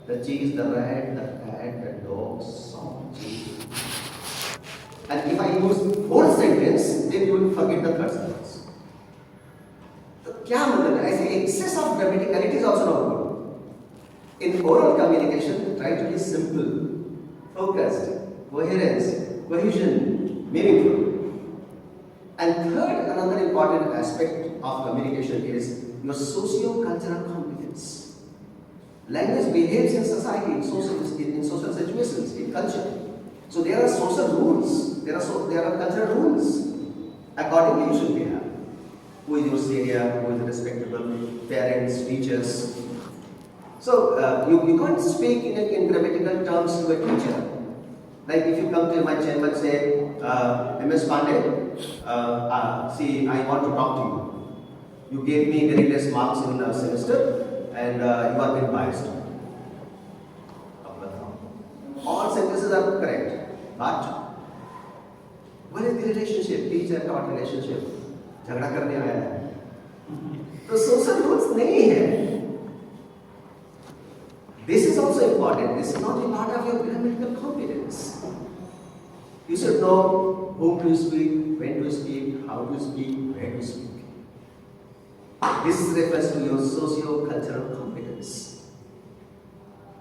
The cheese, the rat, the cat, the dog, soft cheese. And if I use whole sentence, then you will forget the third sentence. तो क्या मतलब है? ऐसे excess of grammaticality is also not good. In oral communication, try to be simple, focused, coherence, cohesion, meaningful. And third, another important aspect of communication is your socio-cultural competence. Language behaves in society, in social situations, in culture. So there are social rules, there are cultural rules. Accordingly, you should behave. Who is your senior, who is respectable, parents, teachers. So you can't speak in grammatical terms to a teacher. Like if you come to my chamber and say, MS Pandey, see, I want to talk to you. You gave me very less marks in the semester and you are being biased. All sentences are correct, but what is the relationship? Teacher-taught relationship. झगड़ा करने आया है. तो social rules नहीं है. This is also important. This is not a part of your grammatical competence. You should know whom to speak, when to speak, how to speak, where to speak. This refers to your socio-cultural competence.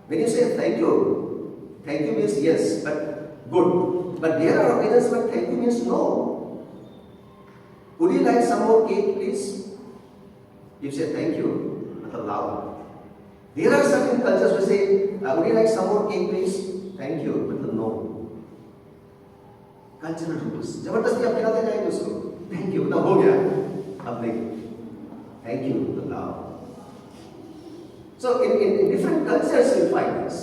When you say thank you means yes, but good. But there are occasions where thank you means no. Would you like some more cake, please? You say thank you, but loud. There are certain cultures who say, would you like some more cake, please? Thank you, but no. Cultural rules. जबरदस्ती आप खिलाते जाएंगे उसको. Thank you, मतलब हो गया. अब नहीं. Thank you, but loud. So in different cultures you find this.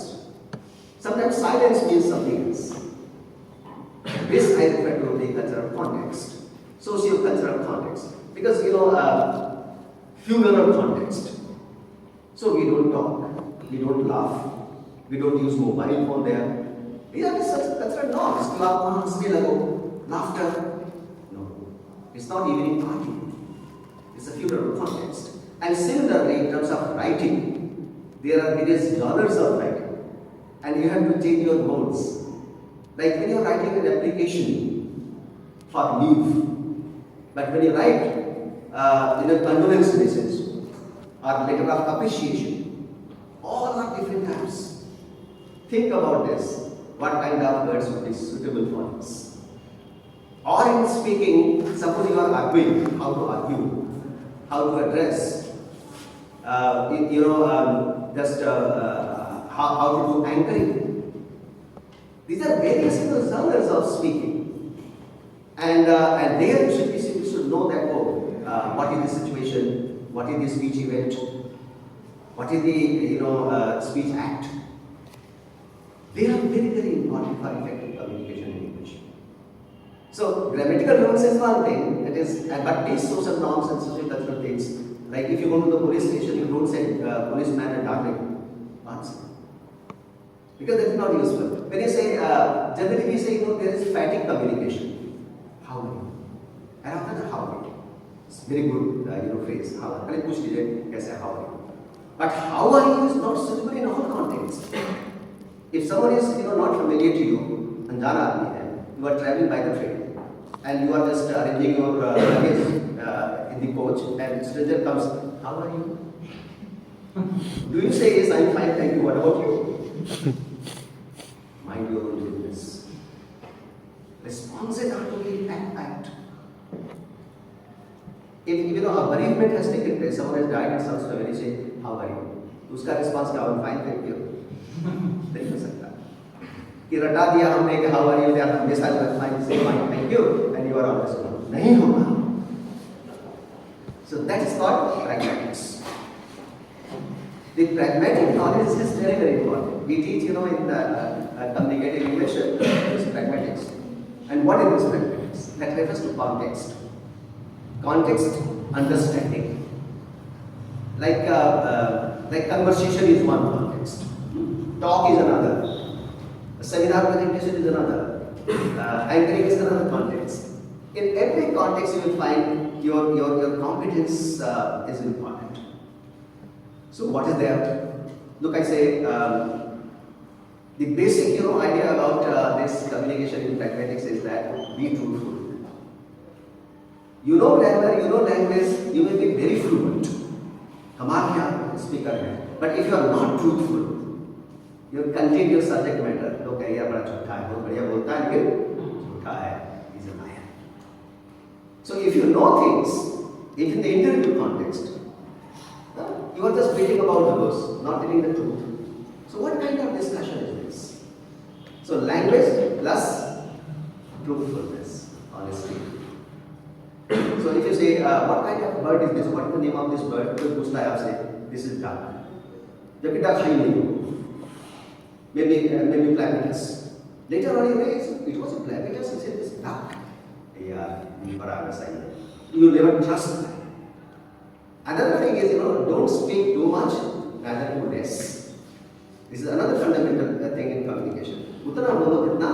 Sometimes silence means something else. This I refer to the cultural context. Socio-cultural context. Because funeral context. So we don't talk, we don't laugh, we don't use mobile phone there. These are such cultural norms. Laughter. No. It's not even in party. It's a funeral context. And similarly, in terms of writing, there are various genres of writing. And you have to change your modes. Like when you're writing an application for leave, but when you write in a condolence message or letter of appreciation, all are different types. Think about this. What kind of words would be suitable for this? Or in speaking, suppose you are arguing, how to argue, how to address, how to do anchoring. These are various genres of speaking. And there you should know that what is the situation, what is the speech event, what is the speech act. They are very, very important for effective communication in English. So grammatical rules is one thing, but these social norms and social cultural things, like if you go to the police station, you don't say policeman and darling. Answer. Because that is not useful. When you say, generally we say, there is fatigue communication. How are you? And after that, how are you? It's very good, phrase. How are you? How are you? But how are you is not suitable in all contexts. If someone is, not familiar to you, anjana aadmi hai, you are traveling by the train, and you are just arranging your luggage in the coach, and stranger comes, how are you? Do you say, yes, I'm fine, thank you, what about you? Mind your own business. Responses are to be act. If a bereavement has taken place, someone has died in some story, when you say, how are you? Uska response kya hoga? Fine, thank you. नहीं हो सकता कि रटा दिया हमने कि how are you यार हमेशा फाइन से fine thank you and you are always good नहीं होगा. So that is called pragmatics. The pragmatic knowledge is very, very important. We teach, in communicative English, this pragmatics. And what is this pragmatics? That refers to context. Context understanding. Like conversation is one context. Talk is another. A seminar presentation is another. Anchoring is another context. In every context, you will find your competence is important. So what is there? look, I say the basic idea about this communication in pragmatics is that be truthful. You know grammar, you know language, you may be very fluent. हमारे यहाँ speaker है, but if you are not truthful, you contain your subject matter. लोग कहेंगे बड़ा झूठा है, बहुत बढ़िया बोलता है लेकिन झूठा है, is a liar. So if you know things, if in the interview context, you are just beating about the bush, not telling the truth. So what kind of discussion is this? So language plus truthfulness, honesty. So if you say, what kind of bird is this? What is the name of this bird? कोई पूछता है आपसे, this is duck. जबकि duck है ही नहीं, maybe platypus. Later on you realize it was a platypus. He said this duck. Yeah, you never trust that. Another thing is, don't speak too much, rather too less. This is another fundamental thing in communication. उतना बोलो जितना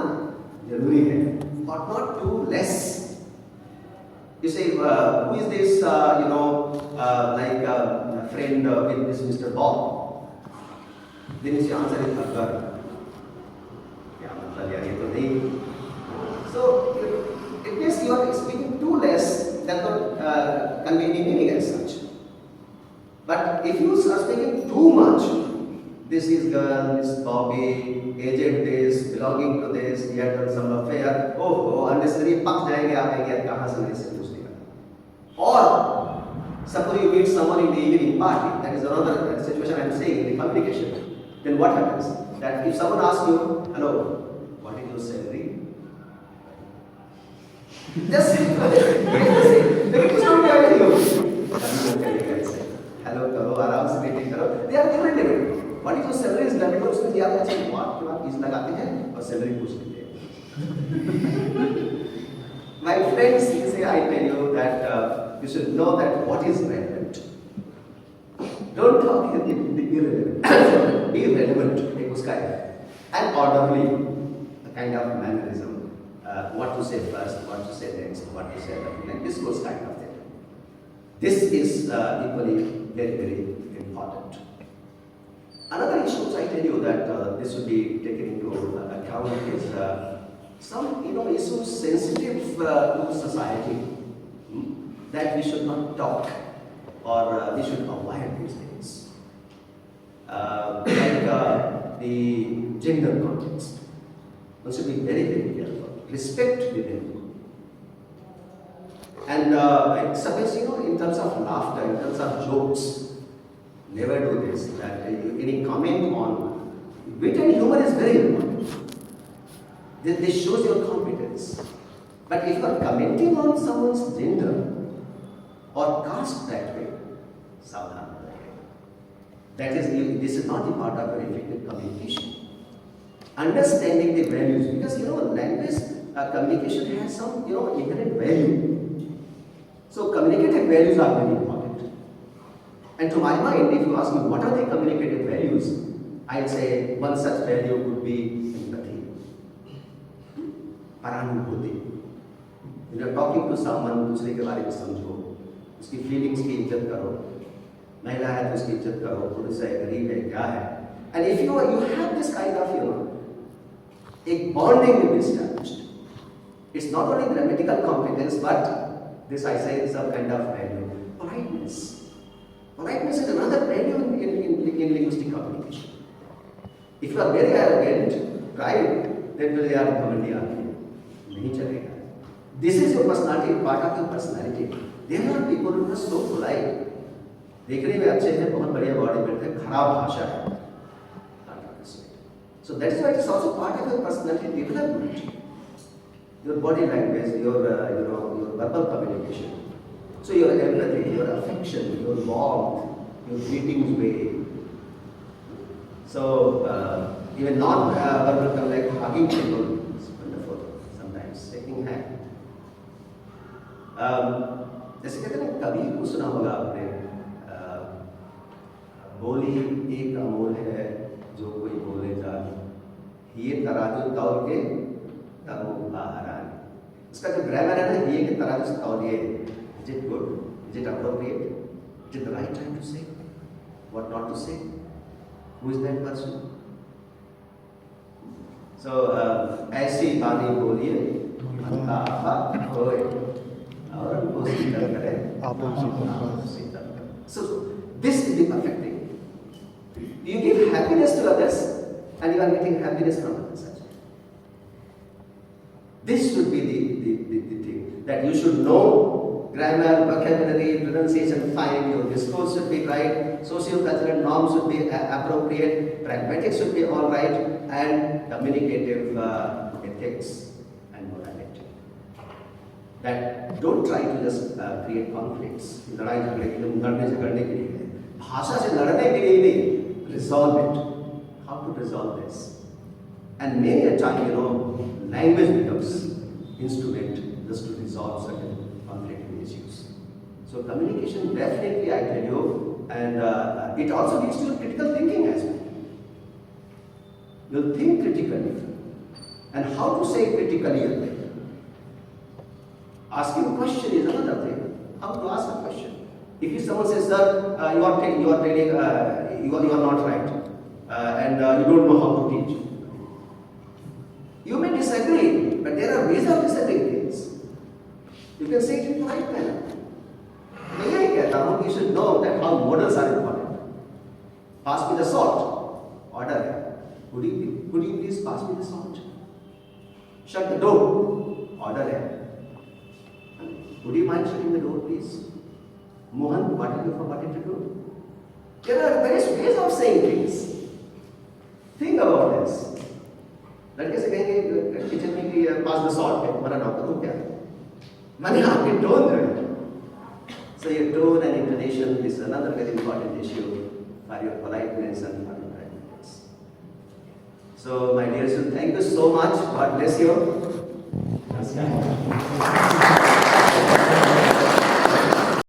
जरूरी है, but not too less. You say, who is this, like a friend with this Mr. Bob? Then his answer is Akbar. Yeah, मतलब यार ये तो नहीं. So it means you are speaking too less, that not convey any meaning as such. But if you are speaking too much, this is girl, this Bobby, aged this, belonging to this, he had done some affair, unnecessary पक जाएंगे आप कहेंगे यार कहाँ से ऐसे पूछ लिया. Or suppose you meet someone in the evening party, that is another situation I am saying in the communication. Then what happens? That if someone asks you, hello, what is your salary? Just say, hello करो, आराम से meeting करो. They are different level. What is your salary is level तो उसमें याद अच्छा what के बाद फीस लगाते हैं और सैलरी पूछ लेते हैं. My friends, say I tell you that you should know that what is relevant. Don't talk in the irrelevant. Be relevant. एक उसका है. And orderly, a kind of mannerism. What to say first, what to say next, what to say after, like this goes kind of thing. This is equally very, very important. Another issue I tell you that this should be taken into account is some issues sensitive to society that we should not talk or we should avoid these things. Like the gender context. One should be very, very careful. Respect women. And suppose, in terms of laughter, in terms of jokes, never do this. That any comment on wit and humor is very important. This shows your competence. But if you are commenting on someone's gender or caste that way, सावधान रहिए. That is, this is not the part of your effective communication. Understanding the values, because language communication has some inherent value. So communicative values are very important. And to my mind, if you ask me what are the communicative values, I'd say one such value would be empathy. Paranubuti. When you're talking to someone, दूसरे के बारे में समझो, उसकी feelings की इज्जत करो. महिला है तो उसकी इज्जत करो, पुरुष है, गरीब है, क्या है. And if you have this kind of a bonding will be established. It's not only grammatical competence, but this I say is some kind of value. Politeness. Politeness is another value in linguistic communication. If you are very arrogant, pride, then you are घमंडी आदमी. नहीं चलेगा. This is your personality, part of your personality. There are people who are so polite. देखने में अच्छे हैं, बहुत बढ़िया बॉडी बिल्ड है, खराब भाषा है. So that is why it is also part of your personality development. Your body language, your verbal communication. So your empathy, your affection, your warmth, your greetings way. So even non-verbal like hugging people is wonderful. Sometimes taking hand. जैसे कहते हैं कबीर को सुना होगा आपने. बोली एक अमोल है जो कोई बोलेगा, ये तराजू तौल के तब बाहर आए. उसका जो ग्रामर है ना, ये के तराजू से तौलिए. Is it good? Is it appropriate? Is it the right time to say? What not to say? Who is that person? So, ऐसी बानी बोलिए मन का आपा होए और उनको शीतल करे आपको शीतल करे. So, this is the perfect thing. You give happiness to others and you are getting happiness from others. This should be the thing, that you should know grammar, vocabulary, pronunciation fine, your discourse should be right, socio-cultural norms should be appropriate, pragmatics should be all right, and communicative ethics and morality. That don't try to just create conflicts. लड़ाई झगड़े के लिए, लड़ने झगड़ने के लिए, भाषा से लड़ने के लिए नहीं, resolve it. How to resolve this? And many a time, language becomes instrument just to resolve certain conflicting issues. So communication definitely, I tell you, and it also leads to critical thinking as well. You'll think critically, and how to say critically. Asking a question is another thing. How to ask a question? If someone says, "Sir, you are telling, you are not right, and you don't know how to teach," you may disagree, but there are ways of disagreeing things. You can say it in the right manner. You should know that how models are important. Pass me the salt. Order. Could you please pass me the salt? Shut the door. Order. Would you mind shutting the door, please? Mohan, what have you forgotten to do? There are various ways of saying things. Think about this. लड़के से कहेंगे kitchen में कि पास the salt है, मना ना करो क्या? मैंने आपके टोन जो है. So your tone and intonation is another very important issue for your politeness and for your kindness. So my dear students, thank you so much. God bless you. Namaskar.